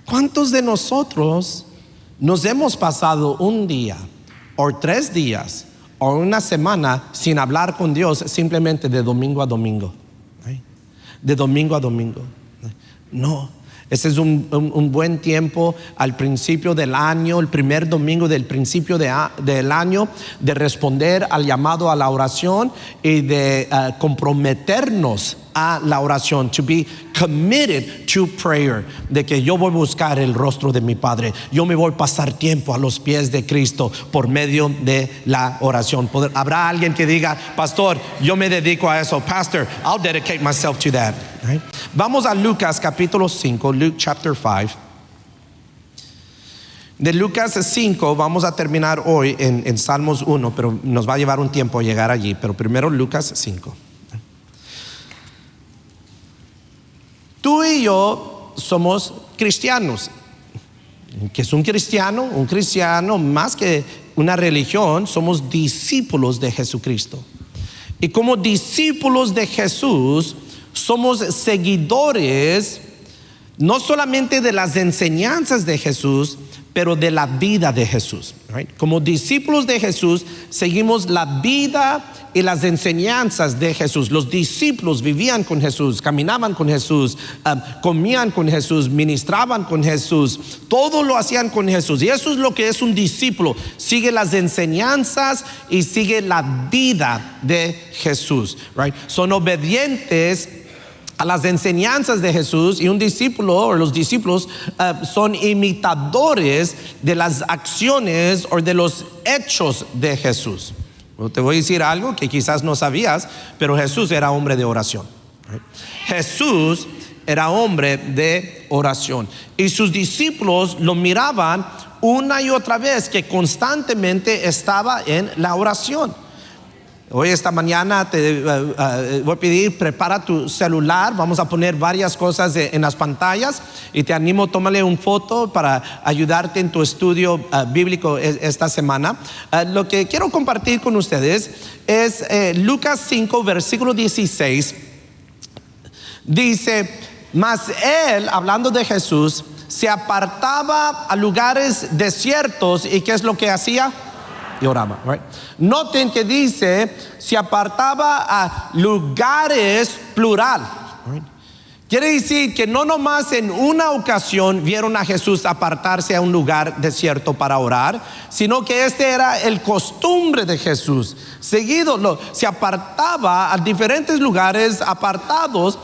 ¿Cuántos de nosotros nos hemos pasado un día o 3 días o una semana sin hablar con Dios simplemente de domingo a domingo? De domingo a domingo. No, ese es un buen tiempo al principio del año, el primer domingo del principio del año, de responder al llamado a la oración y de comprometernos a la oración, to be committed to prayer, de que yo voy a buscar el rostro de mi Padre, yo me voy a pasar tiempo a los pies de Cristo por medio de la oración. Habrá alguien que diga, pastor, yo me dedico a eso. Pastor, I'll dedicate myself to that. Right? Vamos a Lucas capítulo 5, Luke chapter 5. De Lucas 5 vamos a terminar hoy en Salmos 1, pero nos va a llevar un tiempo llegar allí. Pero primero Lucas 5. Tú y yo somos cristianos. ¿Qué es un cristiano? Un cristiano, más que una religión, somos discípulos de Jesucristo. Y como discípulos de Jesús, somos seguidores no solamente de las enseñanzas de Jesús, pero de la vida de Jesús. Right? Como discípulos de Jesús, seguimos la vida y las enseñanzas de Jesús. Los discípulos vivían con Jesús, caminaban con Jesús, comían con Jesús, ministraban con Jesús, todo lo hacían con Jesús. Y eso es lo que es un discípulo: sigue las enseñanzas y sigue la vida de Jesús. Right? Son obedientes a las enseñanzas de Jesús, y un discípulo o los discípulos son imitadores de las acciones o de los hechos de Jesús. Te voy a decir algo que quizás no sabías, pero Jesús era hombre de oración. Jesús era hombre de oración, y sus discípulos lo miraban una y otra vez que constantemente estaba en la oración. Hoy, esta mañana, te voy a pedir, prepara tu celular. Vamos a poner varias cosas en las pantallas, y te animo, tómale una foto para ayudarte en tu estudio bíblico esta semana. Lo que quiero compartir con ustedes es Lucas 5, versículo 16. Dice, mas él, hablando de Jesús, se apartaba a lugares desiertos. ¿Y qué es lo que hacía? Y oraba. Right? Noten que dice, se apartaba a lugares plural. Right? Quiere decir que no nomás en una ocasión vieron a Jesús apartarse a un lugar desierto para orar, sino que este era el costumbre de Jesús. Seguido se apartaba a diferentes lugares apartados,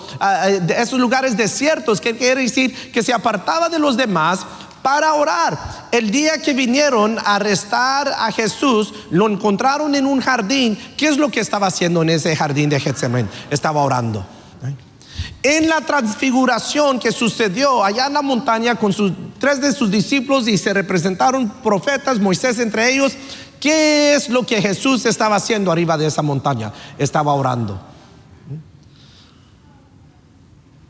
de esos lugares desiertos, que quiere decir que se apartaba de los demás para orar. El día que vinieron a arrestar a Jesús, lo encontraron en un jardín. ¿Qué es lo que estaba haciendo en ese jardín de Getsemaní? Estaba orando. En la transfiguración que sucedió allá en la montaña con 3 de sus discípulos, y se representaron profetas, Moisés entre ellos, ¿qué es lo que Jesús estaba haciendo arriba de esa montaña? Estaba orando.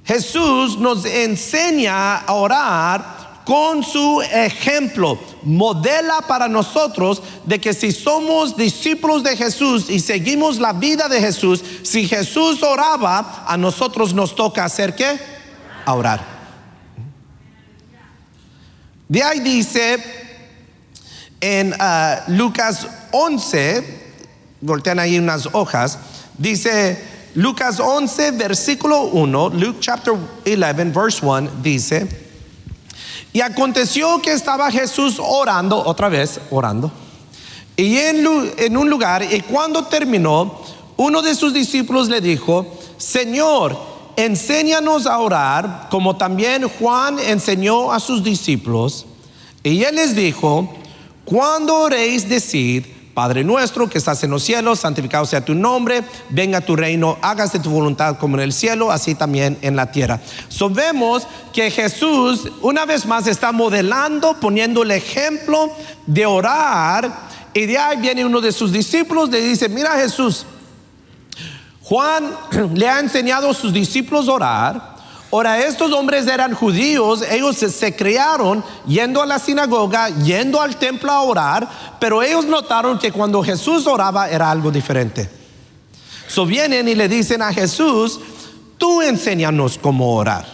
Jesús nos enseña a orar con su ejemplo. Modela para nosotros de que si somos discípulos de Jesús y seguimos la vida de Jesús, si Jesús oraba, a nosotros nos toca hacer ¿qué? A orar. De ahí dice en Lucas 11, voltean ahí unas hojas, dice Lucas 11 versículo 1, Luke chapter 11 verse 1, dice: y aconteció que estaba Jesús orando, otra vez orando, y en un lugar, y cuando terminó, uno de sus discípulos le dijo: Señor, enséñanos a orar, como también Juan enseñó a sus discípulos. Y él les dijo: cuando oréis, decid: Padre nuestro que estás en los cielos, santificado sea tu nombre, venga tu reino, hágase tu voluntad como en el cielo, así también en la tierra. Vemos que Jesús una vez más está modelando, poniendo el ejemplo de orar, y de ahí viene uno de sus discípulos, le dice: mira Jesús, Juan le ha enseñado a sus discípulos a orar. Ahora, estos hombres eran judíos, ellos se criaron yendo a la sinagoga, yendo al templo a orar, pero ellos notaron que cuando Jesús oraba era algo diferente. Vienen y le dicen a Jesús: tú enséñanos cómo orar.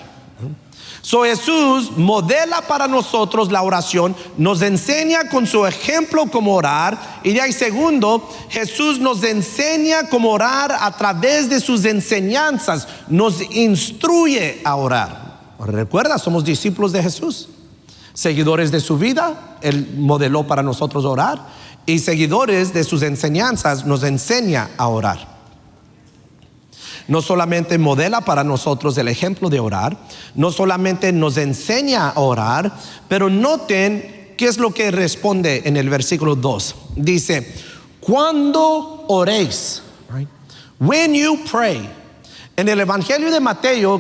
So Jesús modela para nosotros la oración, nos enseña con su ejemplo cómo orar, y de ahí segundo, Jesús nos enseña cómo orar a través de sus enseñanzas, nos instruye a orar. Recuerda, somos discípulos de Jesús, seguidores de su vida. Él modeló para nosotros orar, y seguidores de sus enseñanzas nos enseña a orar. No solamente modela para nosotros el ejemplo de orar, no solamente nos enseña a orar, pero noten qué es lo que responde en el versículo 2. Dice, cuando oréis, right? When you pray. En el Evangelio de Mateo,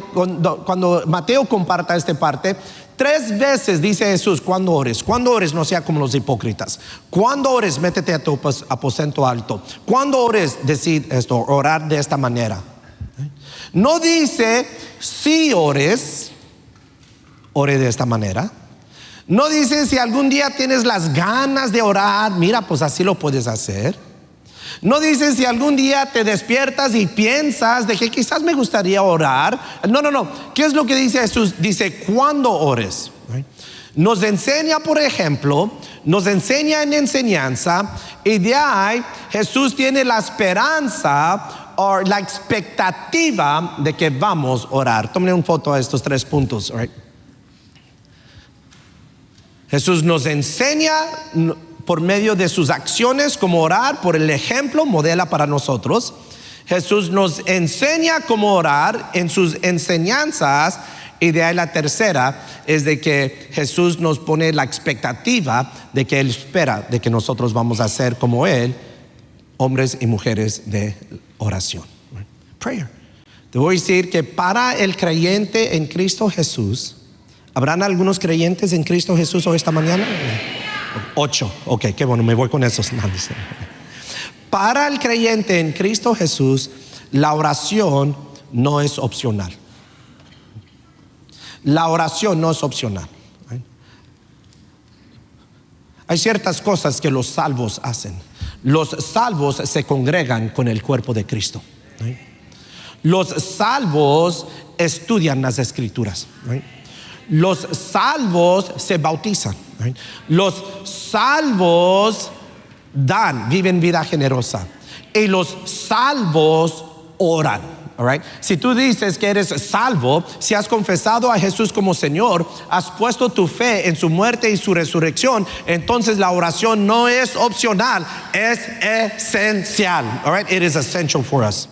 cuando Mateo comparta esta parte, 3 veces dice Jesús, cuando ores, no sea como los hipócritas. Cuando ores, métete a tu aposento alto. Cuando ores, decid esto, orar de esta manera. No dice, si ores, ore de esta manera. No dice, si algún día tienes las ganas de orar, mira, pues así lo puedes hacer. No dice, si algún día te despiertas y piensas de que quizás me gustaría orar. No. ¿Qué es lo que dice Jesús? Dice, cuando ores. Nos enseña, por ejemplo, nos enseña en enseñanza, y de ahí Jesús tiene la esperanza o la expectativa de que vamos a orar. Tomen una foto a estos 3 puntos. Right? Jesús nos enseña por medio de sus acciones cómo orar, por el ejemplo, modela para nosotros. Jesús nos enseña cómo orar en sus enseñanzas, y de ahí la tercera es de que Jesús nos pone la expectativa de que Él espera de que nosotros vamos a ser como Él, hombres y mujeres de oración. Prayer. Te voy a decir que para el creyente en Cristo Jesús, ¿habrán algunos creyentes en Cristo Jesús hoy esta mañana? 8. Ok, qué bueno, me voy con esos. Para el creyente en Cristo Jesús, la oración no es opcional. La oración no es opcional. Hay ciertas cosas que los salvos hacen. Los salvos se congregan con el cuerpo de Cristo. Los salvos estudian las escrituras. Los salvos se bautizan. Los salvos viven vida generosa. Y los salvos oran. Right? Si tú dices que eres salvo, si has confesado a Jesús como Señor, has puesto tu fe en su muerte y su resurrección, entonces la oración no es opcional, es esencial. All right? It is essential for us.